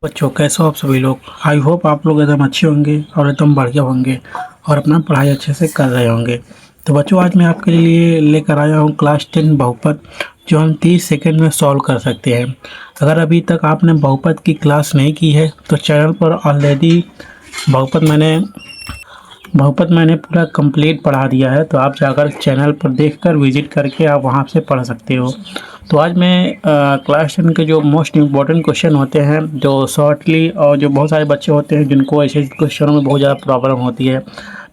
बच्चों कैसे हो आप सभी लोग। आई होप आप लोग एकदम अच्छे होंगे और एकदम बढ़िया होंगे और अपना पढ़ाई अच्छे से कर रहे होंगे। तो बच्चों आज मैं आपके लिए लेकर आया हूँ क्लास 10 बहुपद, जो हम 30 सेकंड में सॉल्व कर सकते हैं। अगर अभी तक आपने बहुपद की क्लास नहीं की है तो चैनल पर ऑलरेडी बहुपद मैंने बहुपद मैंने पूरा कंप्लीट पढ़ा दिया है, तो आप जाकर चैनल पर देखकर विजिट करके आप वहां से पढ़ सकते हो। तो आज मैं क्लास 10 के जो मोस्ट इम्पोर्टेंट क्वेश्चन होते हैं, जो शॉर्टली और जो बहुत सारे बच्चे होते हैं जिनको ऐसे क्वेश्चनों में बहुत ज़्यादा प्रॉब्लम होती है,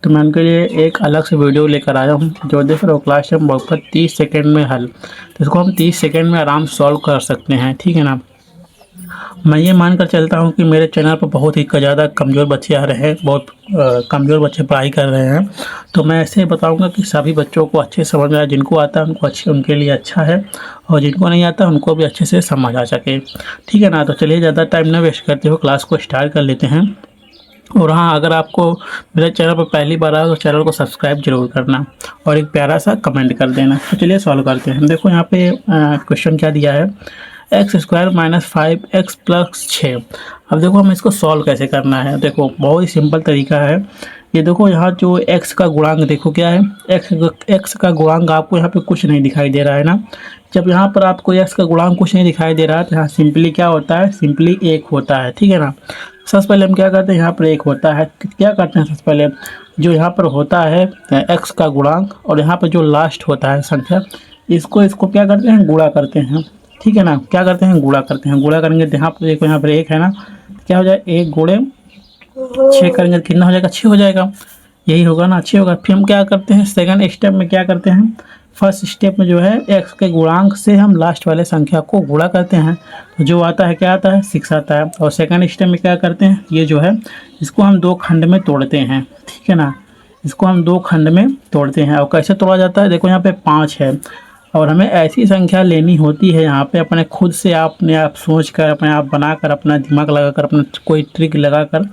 तो मैं उनके लिए एक अलग से वीडियो लेकर आया हूँ। जो देख रहे हो क्लास 10 बहुपद 30 सेकेंड में हल, तो इसको हम 30 सेकेंड में आराम से सॉल्व कर सकते हैं। ठीक है ना। मैं ये मानकर चलता हूँ कि मेरे चैनल पर बहुत ही ज़्यादा कमज़ोर बच्चे आ रहे हैं, बहुत कमज़ोर बच्चे पढ़ाई कर रहे हैं। तो मैं ऐसे बताऊँगा कि सभी बच्चों को अच्छे से समझ में आए, जिनको आता है उनको अच्छे उनके लिए अच्छा है, और जिनको नहीं आता उनको भी अच्छे से समझ आ सके। ठीक है ना। तो चलिए ज़्यादा टाइम ना वेस्ट करते हुए क्लास को स्टार्ट कर लेते हैं। और हाँ, अगर आपको मेरे चैनल पर पहली बार आया तो चैनल को सब्सक्राइब जरूर करना और एक प्यारा सा कमेंट कर देना। तो चलिए सॉल्व करते हैं। देखो यहाँ पे क्वेश्चन क्या दिया है, x square minus 5x plus 6। अब देखो हम इसको सॉल्व कैसे करना है। देखो बहुत ही सिंपल तरीका है। ये देखो यहाँ जो x का गुणांक देखो क्या है, x का गुणांक आपको यहाँ पे कुछ नहीं दिखाई दे रहा है ना। जब यहाँ पर आपको x का गुणांक कुछ नहीं दिखाई दे रहा है तो यहाँ सिंपली क्या होता है, सिंपली एक होता है। ठीक है ना। सबसे पहले हम क्या करते हैं, यहाँ पर एक होता है, क्या करते हैं सबसे पहले जो यहाँ पर होता है x का गुणांक, और यहाँ पर जो लास्ट होता है संख्या, इसको इसको क्या करते हैं, गुणा करते हैं। ठीक है ना। क्या करते हैं, गुणा करते हैं। गुणा करेंगे तो यहाँ पर देखो, यहाँ पर एक है ना, क्या हो जाए, एक गुणे 6 करेंगे तो कितना हो जाएगा, 6 हो जाएगा। यही होगा ना, 6 होगा। फिर हम क्या करते हैं, सेकंड स्टेप में क्या करते हैं, फर्स्ट स्टेप में जो है x के गुणांक से हम लास्ट वाले संख्या को गुणा करते हैं, तो जो आता है क्या आता है, 6 आता है। और सेकंड स्टेप में क्या करते हैं, ये जो है इसको हम दो खंड में तोड़ते हैं। ठीक है ना। इसको हम दो खंड में तोड़ते हैं। और कैसे तोड़ा जाता है, देखो यहाँ पे 5 है और हमें ऐसी संख्या लेनी होती है यहाँ पे अपने खुद से, अपने आप सोच कर, अपने आप बनाकर, अपना दिमाग लगाकर, अपना कोई ट्रिक लगाकर,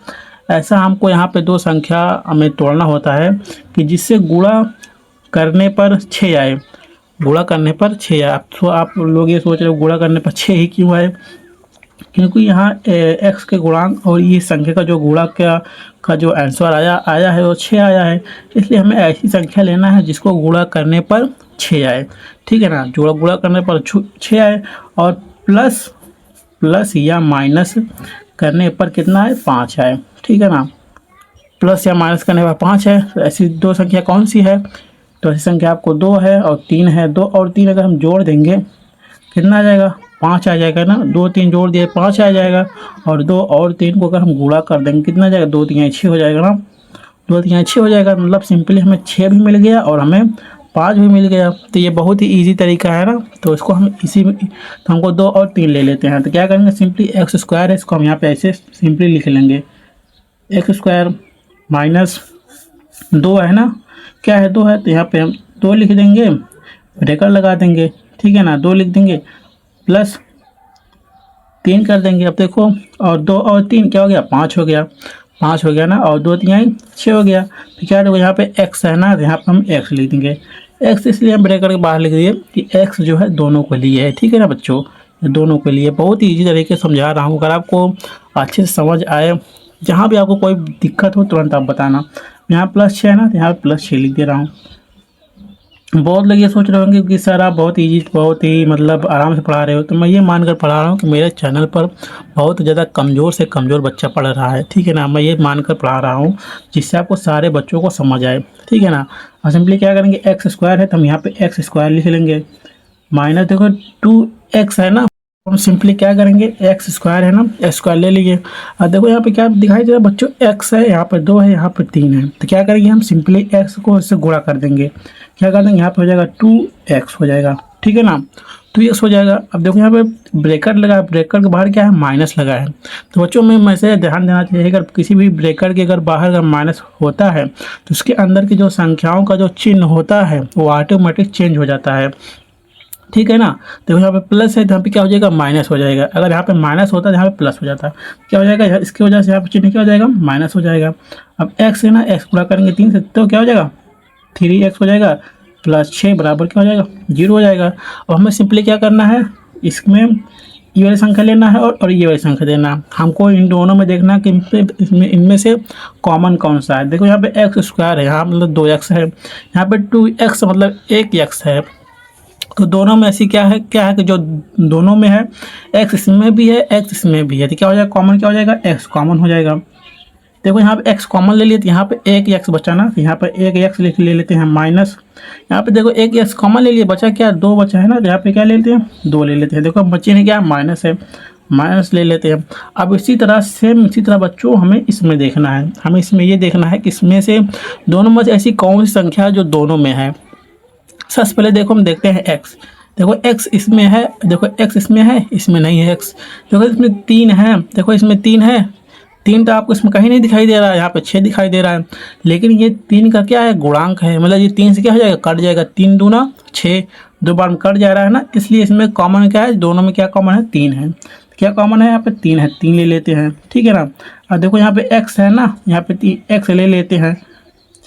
ऐसा हमको यहाँ पे दो संख्या हमें तोड़ना होता है कि जिससे गुणा करने पर 6 आए। गुणा करने पर 6 आए। तो आप लोग ये सोच रहे हो गुणा करने पर 6 ही क्यों आए, क्योंकि यहाँ x के गुणांक और ये संख्या का जो गुणा का जो आंसर आया है वो 6 आया है। इसलिए हमें ऐसी संख्या लेना है जिसको गुणा करने पर 6 आए। ठीक है ना। जो गुणा करने पर 6 आए और प्लस प्लस या माइनस करने पर कितना है, 5 आए। ठीक है ना। प्लस या माइनस करने पर 5 है। तो ऐसी दो संख्या कौन सी है, तो ऐसी संख्या आपको 2 है और 3 है। 2 और 3 अगर हम जोड़ देंगे कितना आ जाएगा, 5 आ जाएगा ना। 2 3 जोड़ दिए 5 आ जाएगा। और 2 और 3 को अगर हम गुणा कर देंगे कितना आ जाएगा, 2 3 6 हो जाएगा ना। 2 3 6 हो जाएगा। मतलब सिंपली हमें 6 भी मिल गया और हमें 5 भी मिल गया। तो ये बहुत ही ईजी तरीका है ना। तो इसको हम इसी में, तो हमको 2 और 3 ले लेते हैं। तो क्या करेंगे, सिंपली एक्स स्क्वायर है, इसको हम यहाँ पे ऐसे सिंपली लिख लेंगे, एक्स स्क्वायर माइनस 2 है ना, क्या है 2 है, तो यहाँ पे हम 2 लिख देंगे, ब्रेकर लगा देंगे। ठीक है ना। 2 लिख देंगे प्लस 3 कर देंगे। अब देखो, और 2 और 3 क्या हो गया, 5 हो गया। 5 हो गया ना, और 2 3 6 हो गया। तो क्या देखो, यहाँ पे x है ना, तो यहाँ पे हम x लिख देंगे। x इसलिए हम ब्रेकर के बाहर लिख दिए कि x जो है दोनों के लिए है। ठीक है ना बच्चों, ये दोनों के लिए बहुत ही ईजी तरीके से समझा रहा हूँ। अगर आपको अच्छे से समझ आए, जहाँ भी आपको कोई दिक्कत हो तुरंत आप बताना। यहाँ प्लस 6 है ना, तो यहाँ प्लस 6 लिख दे रहा हूँ। बहुत लोग ये सोच रहे होंगे कि सर आप बहुत ईजी, बहुत ही मतलब आराम से पढ़ा रहे हो, तो मैं ये मानकर पढ़ा रहा हूँ कि मेरे चैनल पर बहुत ज़्यादा कमज़ोर से कमज़ोर बच्चा पढ़ रहा है। ठीक है ना। मैं ये मानकर पढ़ा रहा हूँ जिससे आपको सारे बच्चों को समझ आए। ठीक है ना। और सिंपली क्या करेंगे, एक्स स्क्वायर है तो हम यहाँ पे एक्स स्क्वायर लिख लेंगे, माइनस देखो 2x है ना, हम सिंपली क्या करेंगे, एक्स स्क्वायर है ना, एक्स स्क्वायर ले लीजिए। और देखो यहाँ पे क्या दिखाई दे रहा है बच्चों, x है, यहाँ पर 2 है, यहाँ पर 3 है। तो क्या करेंगे, हम सिंपली x को इससे गुणा कर देंगे। क्या कर देंगे, यहाँ पे हो जाएगा 2x हो जाएगा। ठीक है ना, 2x हो जाएगा। अब देखो यहाँ पे ब्रेकर लगा है, ब्रेकर के बाहर क्या है, माइनस लगा है। तो बच्चों में मैसेज ध्यान देना चाहिए, अगर किसी भी ब्रेकर के अगर बाहर अगर माइनस होता है तो उसके अंदर की जो संख्याओं का जो चिन्ह होता है वो ऑटोमेटिक चेंज हो जाता है। ठीक है ना। देखो यहाँ पे प्लस है तो यहाँ पे क्या हो जाएगा, माइनस हो जाएगा। अगर यहाँ पे माइनस होता है यहाँ पे प्लस हो जाता है, क्या हो जाएगा, इसकी वजह से यहाँ पे चिन्ह क्या हो जाएगा, माइनस हो जाएगा। अब x है ना, x गुणा करेंगे 3 से तो क्या हो जाएगा, 3x हो जाएगा, प्लस 6 बराबर क्या हो जाएगा, 0 हो जाएगा। अब हमें सिंपली क्या करना है, इसमें ये वाली संख्या लेना है और ये वाली संख्या देना है। हमको इन दोनों में देखना है कि इनमें से कॉमन कौन सा है। देखो यहाँ पे एक्स स्क्वायर है, यहाँ मतलब 2x है, यहाँ पे 2x मतलब 1x है। तो दोनों में ऐसी क्या है कि जो दोनों में है x इसमें भी है x इसमें भी है, तो क्या हो जाएगा कॉमन, क्या हो जाएगा x कॉमन हो जाएगा। देखो यहाँ पे x कॉमन ले लिए तो यहाँ पे एक x बचा ना, तो यहाँ पे एक x ले लेते हैं माइनस, यहाँ पे देखो एक x कॉमन ले लिए, बचा क्या 2 बचा है ना, तो यहाँ पे क्या ले लेते हैं 2 ले लेते हैं। देखो बच्चे ने क्या माइनस है, माइनस ले लेते हैं। अब इसी तरह सेम इसी तरह बच्चों हमें इसमें देखना है, हमें इसमें ये देखना है कि इसमें से दोनों में से ऐसी कौन सी संख्या जो दोनों में है। सबसे पहले देखो हम देखते हैं x। देखो x इसमें है, देखो x इसमें है, इसमें नहीं है x। देखो इसमें 3 है, देखो इसमें 3 है, 3 तो आपको इसमें कहीं नहीं दिखाई दे रहा है, यहाँ पे 6 दिखाई दे रहा है। लेकिन ये 3 का क्या है गुणांक है, मतलब ये 3 से क्या हो जाएगा कट जाएगा, 3 दूना 6, 2 बार में कट जा रहा है ना, इसलिए इसमें कॉमन क्या है, दोनों में क्या कॉमन है 3 है। क्या कॉमन है यहाँ पे 3 है, 3 ले लेते हैं, ठीक है ना। और देखो यहाँ पे x है ना, यहाँ पे x ले लेते हैं,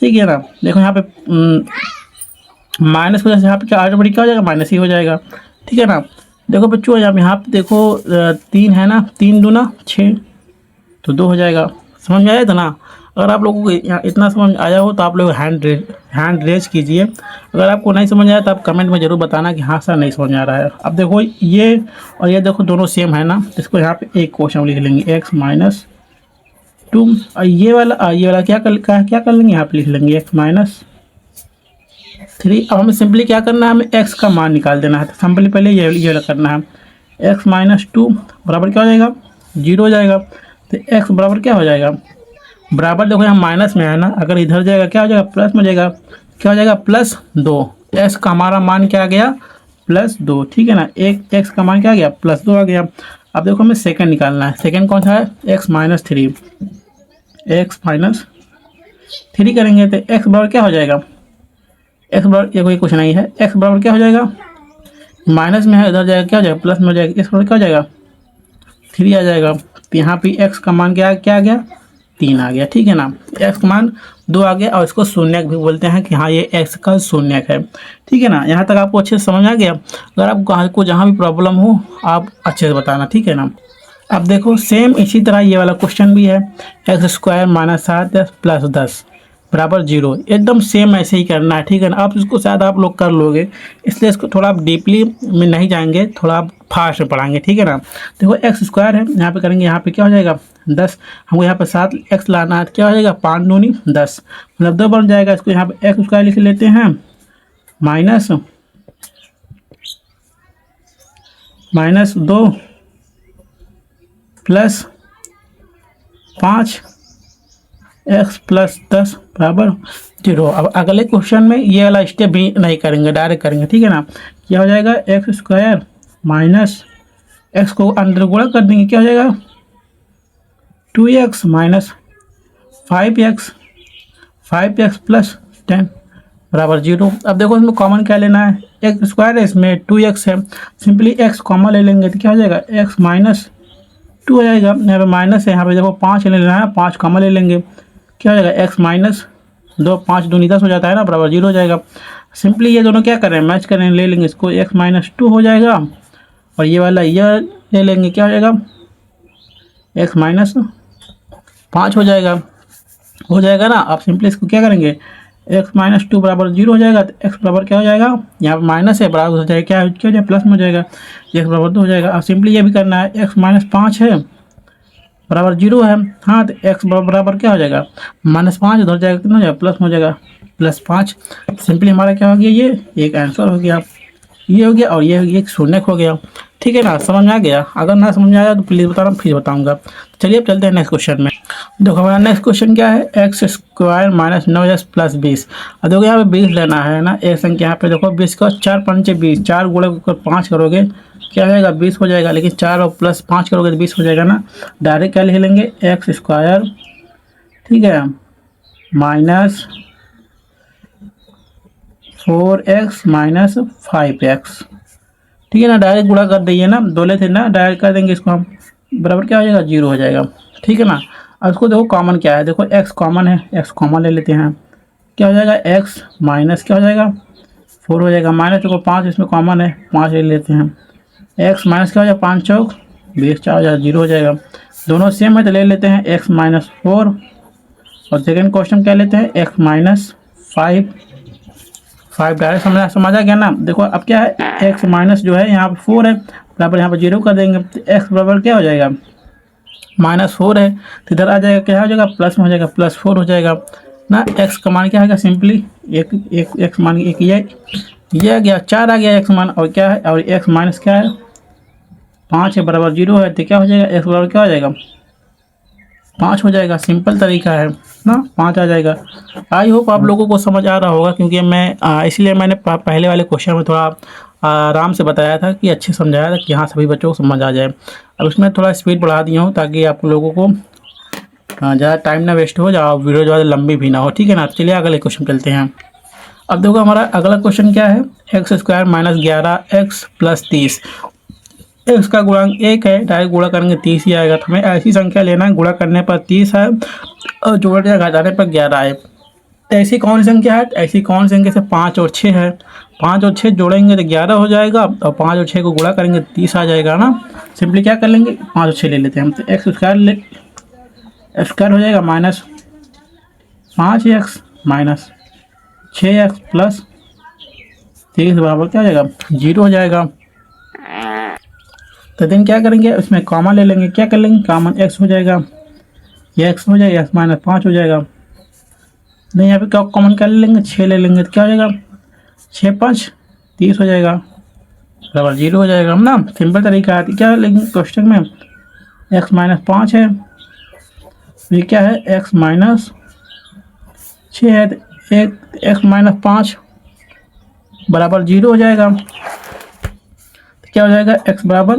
ठीक है ना। देखो यहाँ पे माइनस की वजह से यहाँ पे क्या ऑटोमेटिक क्या हो जाएगा माइनस ही हो जाएगा, ठीक है ना। देखो बच्चों यहाँ पे देखो 3 है ना, 3 दूना 6 तो 2 हो जाएगा। समझ में आया था ना। अगर आप लोगों को इतना समझ आया हो तो आप लोग हैंड रेज कीजिए। अगर आपको नहीं समझ आया तो आप कमेंट में ज़रूर बताना कि हाँ सर नहीं समझ आ रहा है। अब देखो ये और ये देखो दोनों सेम है ना, इसको यहाँ पे एक क्वेश्चन लिख लेंगे x माइनस 2, और ये वाला क्या कर लेंगे, यहाँ पे लिख लेंगे x माइनस 3। अब हमें सिंपली क्या करना है, हमें x का मान निकाल देना है। तो सिंपली पहले ये वाला करना है, x माइनस 2 बराबर क्या हो जाएगा 0 हो जाएगा। तो x बराबर क्या हो जाएगा, बराबर देखो यहाँ माइनस में है ना, अगर इधर जाएगा क्या हो जाएगा प्लस में जाएगा, क्या हो जाएगा +2। x का हमारा मान क्या आ गया +2, ठीक है ना। एक x का मान क्या आ गया +2 आ गया। अब देखो हमें सेकंड निकालना है, सेकंड कौन सा है x माइनस 3, x माइनस 3 करेंगे तो x बराबर क्या हो जाएगा, x बराबर ये कोई कुछ नहीं है, x बराबर क्या हो जाएगा माइनस में है, इधर जाएगा क्या हो जाएगा प्लस में हो जाएगा, x बराबर क्या हो जाएगा 3 आ जाएगा। तो यहाँ पे x का मान क्या आ गया 3 आ गया, ठीक है ना। x का मान 2 आ गया और इसको शून्यक भी बोलते हैं कि हाँ ये x का शून्यक है, ठीक है ना। यहाँ तक आपको अच्छे से समझ आ गया। अगर आपको जहाँ भी प्रॉब्लम हो आप अच्छे से बताना, ठीक है ना। अब देखो सेम इसी तरह ये वाला क्वेश्चन भी है, x² माइनस 7 प्लस 10 बराबर 0, एकदम सेम ऐसे ही करना है, ठीक है ना। आप इसको शायद आप लोग कर लोगे, इसलिए इसको थोड़ा आप डीपली में नहीं जाएंगे, थोड़ा आप फास्ट में पढ़ाएंगे, ठीक है ना। देखो x² है, यहाँ पे करेंगे, यहाँ पे क्या हो जाएगा 10, हमको यहाँ पे 7x लाना है, तो क्या हो जाएगा 5 दूनी 10 मतलब 2 बन जाएगा। इसको यहाँ पे x² लिख लेते हैं माइनस 2 प्लस 5 x प्लस 10 बराबर 0। अब अगले क्वेश्चन में ये वाला स्टेप भी नहीं करेंगे, डायरेक्ट करेंगे, ठीक है ना। क्या हो जाएगा x² माइनस x को अंदर गुणा कर देंगे, क्या हो जाएगा 2x माइनस 5x प्लस 10 बराबर 0। अब देखो इसमें कॉमन क्या लेना है, x² है, इसमें 2x है, सिंपली x कॉमन ले लेंगे तो क्या हो जाएगा x माइनस 2 हो जाएगा। यहाँ पे माइनस है, यहाँ पे देखो 5 ले लेना है, 5 कॉमन ले लेंगे, क्या हो जाएगा x माइनस 2, 5 दूनी 10 हो जाता है ना, बराबर 0 हो जाएगा। सिंपली ये दोनों क्या कर रहे हैं मैच कर रहे हैं, ले लेंगे इसको, x माइनस 2 हो जाएगा और ये वाला ये ले लेंगे, क्या हो जाएगा x माइनस 5 हो जाएगा ना। आप सिंपली इसको क्या करेंगे x माइनस 2 बराबर 0 हो जाएगा, तो x बराबर क्या हो जाएगा, यहाँ पर माइनस है बराबर हो जाएगा क्या हो जाएगा प्लस में हो जाएगा, x बराबर 2 हो जाएगा। अब सिंपली ये भी करना है, x माइनस 5 है बराबर 0 है, हाँ तो x बराबर क्या हो जाएगा -5 उधर जाएगा कितना हो जाएगा प्लस में हो जाएगा +5। सिंपली हमारा क्या हो गया, ये एक आंसर हो गया, ये हो गया और ये एक शून्यक हो गया, ठीक है ना। समझ में आ गया, अगर ना समझ में आया तो प्लीज़ बताना, फिर बताऊंगा। चलिए अब चलते हैं नेक्स्ट क्वेश्चन में। देखो हमारा नेक्स्ट क्वेश्चन क्या है, x² माइनस 9x प्लस 20। अब देखो यहाँ पे 20 लेना है ना, एक संख्या यहाँ पे देखो 20 का 4 पंचे 20, 4 गुणे 5 करोगे क्या हो जाएगा 20 हो जाएगा, लेकिन 4 और प्लस 5 करोगे तो 20 हो जाएगा ना। डायरेक्ट क्या लिख लेंगे x², ठीक है, माइनस 4x माइनस 5x, ठीक है ना। डायरेक्ट गुणा कर दीजिए ना, दो लेते ना, डायरेक्ट कर देंगे इसको हम, बराबर क्या हो जाएगा 0 हो जाएगा, ठीक है ना। अब इसको देखो कॉमन क्या है, देखो x कॉमन है, x कॉमन ले लेते हैं, क्या हो जाएगा x माइनस क्या हो जाएगा 4 हो जाएगा, माइनस देखो 5 इसमें कॉमन है, 5 ले लेते हैं, एक्स माइनस क्या हो जाएगा, 5 चौक 20, 4 हो जाएगा, 0 हो जाएगा। दोनों सेम है तो ले लेते हैं एक्स माइनस 4, और सेकेंड क्वेश्चन क्या लेते हैं, एक्स माइनस 5। डायरेक्ट समझ आ गया ना। देखो अब क्या है, एक्स माइनस जो है यहाँ पर 4 है, बराबर यहाँ पर 0 कर देंगे, तो एक्स बराबर क्या हो जाएगा, -4 है, तो इधर आ जाएगा, क्या हो जाएगा, प्लस में हो जाएगा, +4 हो जाएगा ना। एक्स का मान क्या है, सिंपली एक एक्स मान एक ये आ गया, 4 आ गया एक्स मान, और क्या है, और एक्स माइनस क्या है 5 है, बराबर 0 है, तो क्या हो जाएगा, एक्स बराबर क्या हो जाएगा, 5 हो जाएगा। सिंपल तरीका है ना, 5 आ जाएगा। आई होप आप लोगों को समझ आ रहा होगा, क्योंकि मैं इसलिए मैंने पहले वाले क्वेश्चन में थोड़ा आराम से बताया था, कि अच्छे समझाया था, कि हाँ सभी बच्चों को समझ आ जाए। अब उसमें थोड़ा स्पीड बढ़ा दिया हूँ, ताकि आप लोगों को ज़्यादा टाइम ना वेस्ट हो, ज़्यादा वीडियो ज़्यादा लंबी भी ना हो, ठीक है ना। चलिए अगले क्वेश्चन चलते हैं। अब देखो हमारा अगला क्वेश्चन क्या है, x² - 11x + 30। x का गुणांक 1 है, डायरेक्ट गुणा करेंगे 30 ही आएगा। तो हमें ऐसी संख्या लेना है, गुणा करने पर 30 है और जोड़ या घटाने पर 11 है। तो ऐसी कौन सी संख्या है, ऐसी कौन सी संख्या से 5 और 6 है, 5 और 6 जोड़ेंगे तो 11 हो जाएगा, और 5 और 6 को गुणा करेंगे 30 आ जाएगा ना। सिंपली क्या कर लेंगे, 5 और 6 ले लेते हैं हम, तो x² हो जाएगा -5x माइनस 6x प्लस 30 बराबर क्या हो जाएगा, 0 हो जाएगा। तो दिन क्या करेंगे, उसमें कॉमन ले लेंगे, क्या कर लेंगे, कॉमन x हो जाएगा, ये x हो जाएगा, x -5 हो जाएगा। नहीं, यहाँ पे क्या कॉमन क्या ले लेंगे, 6 ले लेंगे, तो क्या हो जाएगा, 6 5 30 हो जाएगा, बराबर 0 हो जाएगा हम ना। सिंपल तरीका है। क्या लेंगे क्वेश्चन में, x -5 है, ये क्या है, x -6 है, तो एक x -5 बराबर 0 हो जाएगा। तो क्या हो जाएगा, x बराबर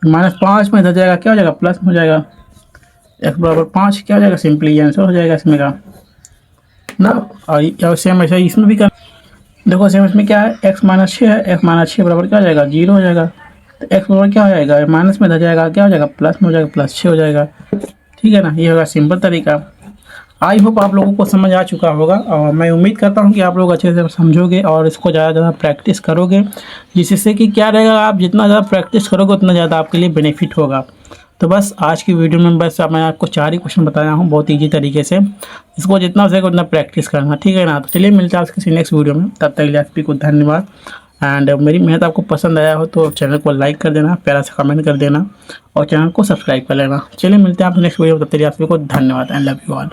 -5 में इधर जाएगा, क्या हो जाएगा, प्लस में हो जाएगा, x बराबर 5 क्या हो जाएगा, सिंपली आंसर हो जाएगा इसमें का ना। और सेम ऐसा इसमें भी कर, देखो सेम इसमें क्या है, x -6 है, x -6 बराबर क्या हो जाएगा, 0 हो जाएगा। तो x बराबर क्या हो जाएगा, माइनस में इधर जाएगा, क्या हो जाएगा, प्लस में हो जाएगा, +6 हो जाएगा, ठीक है ना। ये होगा सिंपल तरीका। आई होप आप लोगों को समझ आ चुका होगा, और मैं उम्मीद करता हूँ कि आप लोग अच्छे से समझोगे और इसको ज़्यादा ज़्यादा प्रैक्टिस करोगे, जिससे कि क्या रहेगा, आप जितना ज़्यादा प्रैक्टिस करोगे उतना ज़्यादा आपके लिए बेनिफिट होगा। तो बस आज की वीडियो में बस मैं आपको 4 ही क्वेश्चन बताया हूँ, बहुत ईजी तरीके से। इसको जितना हो सके उतना प्रैक्टिस करना, ठीक है ना। तो चलिए मिलते हैं किसी नेक्स्ट वीडियो में, तब तक के लिए सभी को धन्यवाद। एंड मेरी मेहनत आपको पसंद आया हो तो चैनल को लाइक कर देना, प्यारा सा कमेंट कर देना, और चैनल को सब्सक्राइब कर लेना। चलिए मिलते हैं आप नेक्स्ट वीडियो में, तब तक के लिए आप सभी को धन्यवाद एंड लव यू ऑल।